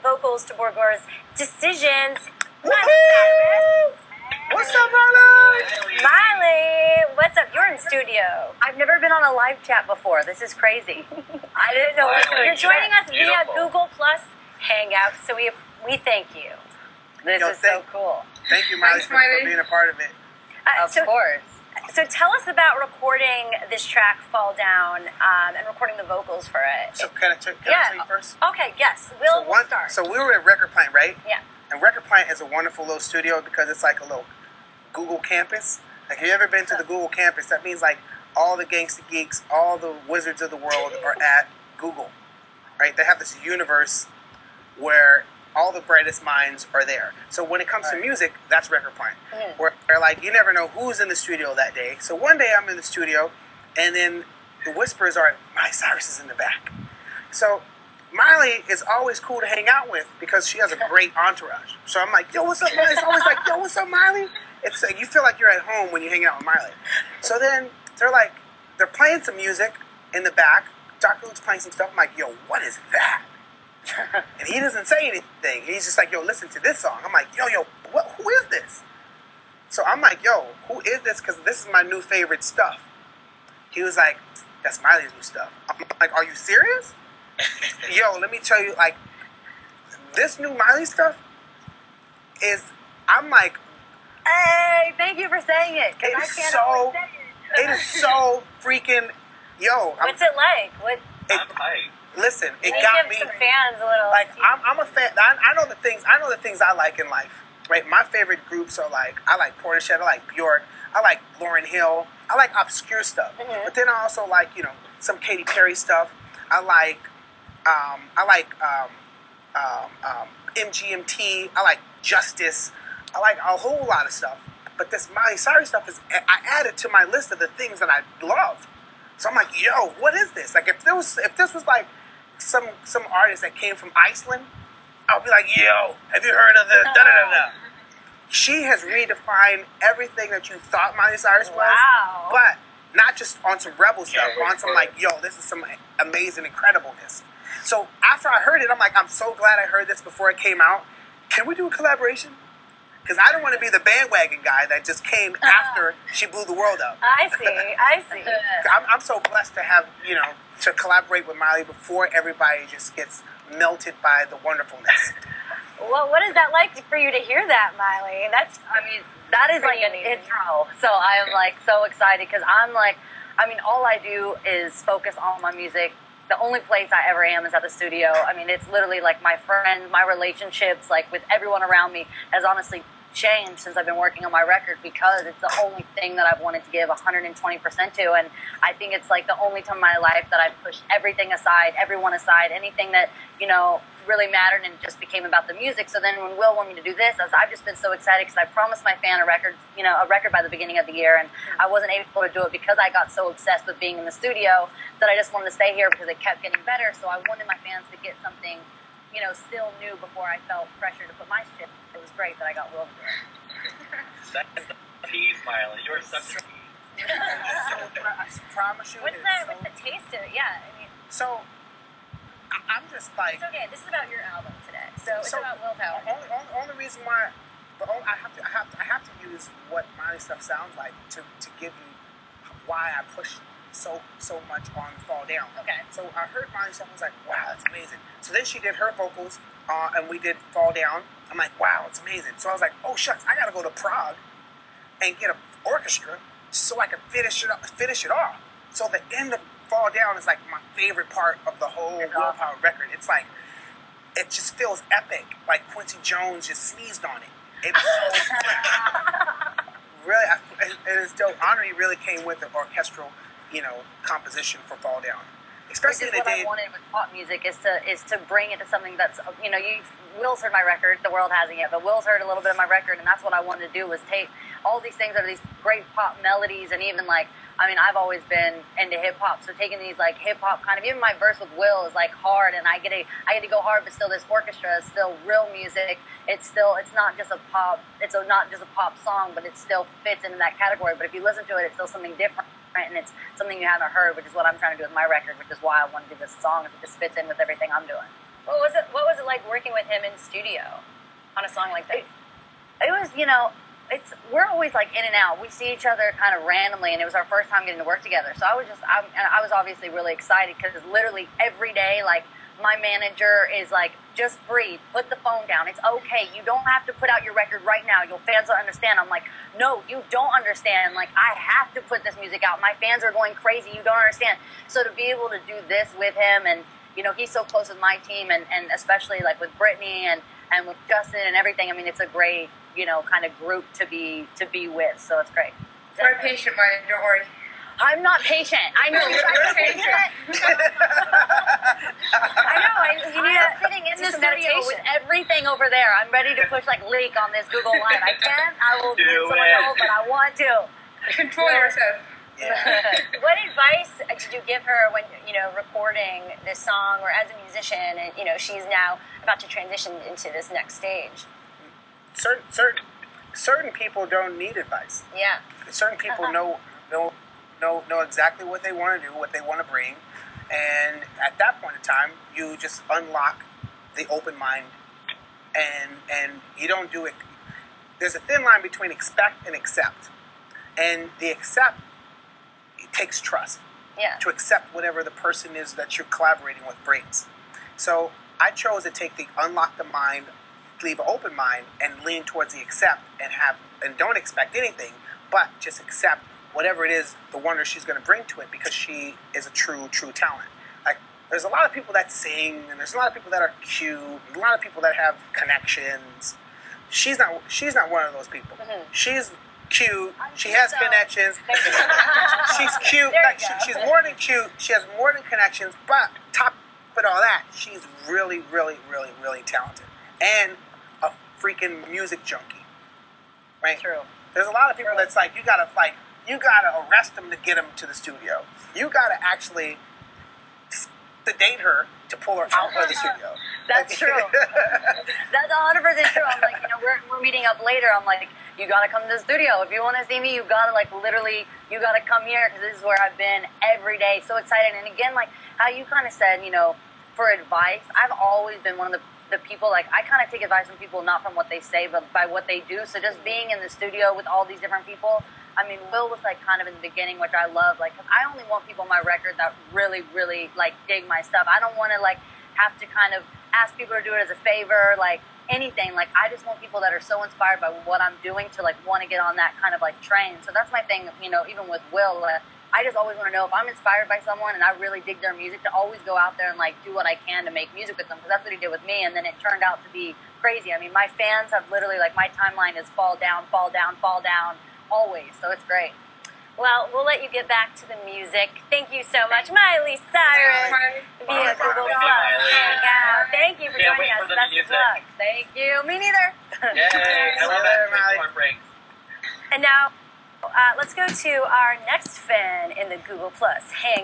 vocals to Borgore's Decisions. What's up, Miley? Miley, what's up? You're in studio. I've never been on a live chat before. This is crazy. I didn't know. You're joining us via Google Plus Hangout, so we thank you. This is so cool. Thank you, Miley, for being a part of it. Of course. So tell us about recording this track, Fall Down, and recording the vocals for it. So can I tell you first? Okay, yes. We'll start. So we were at Record Plant, right? Yeah. And Record Plant is a wonderful little studio because it's like a little Google campus. Like, have you ever been to the Google campus? That means like all the gangsta geeks, all the wizards of the world are at Google, right? They have this universe where all the brightest minds are there. So when it comes to music, that's Record Plant. Where like you never know who's in the studio that day. So one day I'm in the studio, and then the whispers are, Miley Cyrus is in the back. So Miley is always cool to hang out with because she has a great entourage. So I'm like, yo, what's up, Miley? It's always like, yo, what's up, Miley? It's like, you feel like you're at home when you're hanging out with Miley. So then they're playing some music in the back. Dr. Luke's playing some stuff. I'm like, yo, what is that? And he doesn't say anything. He's just like, yo, listen to this song. I'm like, yo, who is this? So I'm like, yo, who is this? Because this is my new favorite stuff. He was like, that's Miley's new stuff. I'm like, are you serious? Yo, let me tell you, like, this new Miley stuff is, I'm like, hey, thank you for saying it. Because I can't always say it. It is so freaking, yo. What's it like? I'm hyped. Listen, it you got give me. Some fans a little. Like, I'm a fan. I know the things I like in life. Right, my favorite groups are like, I like Portishead, I like Bjork, I like Lauryn Hill, I like obscure stuff. But then I also like, some Katy Perry stuff. I like MGMT. I like Justice. I like a whole lot of stuff. But this Miley Cyrus stuff I added to my list of the things that I love. So I'm like, yo, what is this? Like, if this was like some artist that came from Iceland, I'll be like, yo, have you heard of the da-da-da-da? She has redefined everything that you thought Miley Cyrus was. Wow. But not just on some rebel stuff, but on some like, yo, this is some amazing incredibleness. So after I heard it, I'm like, I'm so glad I heard this before it came out. Can we do a collaboration? Because I don't want to be the bandwagon guy that just came after she blew the world up. I see. I'm so blessed to have, to collaborate with Miley before everybody just gets melted by the wonderfulness. Well, what is that like for you to hear that, Miley? That is like an intro. So I am like so excited because all I do is focus on my music. The only place I ever am is at the studio. It's literally like my friends, my relationships, like with everyone around me has honestly changed since I've been working on my record because it's the only thing that I've wanted to give 120% to. And I think it's like the only time in my life that I've pushed everything aside, everyone aside, anything that, really mattered and just became about the music. So then when Will wanted me to do this, I've just been so excited because I promised my fan a record by the beginning of the year, and I wasn't able to do it because I got so obsessed with being in the studio that I just wanted to stay here because it kept getting better. So I wanted my fans to get something, still new before I felt pressure to put my shit. It was great that I got Will to do it. That's the tease, Miley. You're such a tease. I promise you. What's the taste to it? Yeah, So, I'm just like. It's okay. This is about your album today. So it's about Will Power. Only reason why, I have to use what Miley stuff sounds like to give you why I push so much on Fall Down. Okay. So I heard Miley stuff and was like, wow, that's amazing. So then she did her vocals, and we did Fall Down. I'm like, wow, it's amazing. So I was like, oh shucks, I gotta go to Prague and get an orchestra so I can finish it off. So the end of Fall Down is like my favorite part of the whole Willpower record. It's like, it just feels epic. Like Quincy Jones just sneezed on it. It's so really, and it's dope. Henri really came with the orchestral, composition for Fall Down. Especially what I wanted with pop music is to bring it to something that's, Will's heard my record, the world hasn't yet, but Will's heard a little bit of my record, and that's what I wanted to do was take all these things that are these great pop melodies, and even like, I've always been into hip hop, so taking these like hip hop kind of, even my verse with Will is like hard, and I get to go hard, but still this orchestra is still real music. It's not just a pop song, but it still fits into that category. But if you listen to it, it's still something different, and it's something you haven't heard, which is what I'm trying to do with my record, which is why I want to do this song. It just fits in with everything I'm doing. What was it like working with him time in studio on a song like this? It was, we're always like in and out. We see each other kind of randomly, and it was our first time getting to work together. So I was obviously really excited because literally every day, like, my manager is like, just breathe, put the phone down. It's okay. You don't have to put out your record right now. Your fans don't understand. I'm like, no, you don't understand. Like, I have to put this music out. My fans are going crazy. You don't understand. So to be able to do this with him, and, he's so close with my team, and especially like with Brittany and with Justin and everything. I mean, it's a great, kind of group to be with. So it's great. Very patient, Marty. Don't worry. I'm not patient. I know. You're patient. I know. I'm sitting in the studio with everything over there. I'm ready to push like leak on this Google Live. I can. I will do someone else, but I want to. Control yourself. Yeah. What advice did you give her when, recording this song, or as a musician, and, she's now about to transition into this next stage? Certain people don't need advice. Yeah. Certain people know exactly what they want to do, what they want to bring, and at that point in time, you just unlock the open mind, and you don't do it. There's a thin line between expect and accept, and the accept, it takes trust. Yeah. To accept whatever the person is that you're collaborating with brings. So I chose to take the unlock the mind, leave an open mind, and lean towards the accept, and don't expect anything, but just accept whatever it is, the wonder she's going to bring to it, because she is a true talent. Like, there's a lot of people that sing, and there's a lot of people that are cute, and a lot of people that have connections. She's not one of those people. Mm-hmm. She's cute. She has connections. She's cute. Like, she's more than cute. She has more than connections. But top of all that, she's really, really, really, really talented, and a freaking music junkie. Right? True. There's a lot of people that's like, you gotta arrest them to get them to the studio. You gotta actually sedate her to pull her out of the studio. That's true. That's 100% true. I'm like, we're meeting up later. I'm like, you gotta come to the studio. If you want to see me, you gotta you gotta come here, because this is where I've been every day. So excited. And again, like how you kind of said, for advice, I've always been one of the people, like, I kind of take advice from people not from what they say, but by what they do. So just being in the studio with all these different people, I mean, Will was like kind of in the beginning, which I love, like, 'cause I only want people on my record that really, really like dig my stuff. I don't want to like have to kind of ask people to do it as a favor, like anything. Like, I just want people that are so inspired by what I'm doing to like want to get on that kind of like train. So that's my thing, even with Will. I just always want to know if I'm inspired by someone and I really dig their music, to always go out there and like do what I can to make music with them, because that's what he did with me, and then it turned out to be crazy. I mean, my fans have literally, like, my timeline is fall down, fall down, fall down, always. So it's great. Well, we'll let you get back to the music. Thank you so much, Miley Cyrus, via Google Plus. Hangout. Thank you for joining us. Best of luck. Thank you. Me neither. Yay! I love that. And now, let's go to our next fan in the Google Plus Hangout.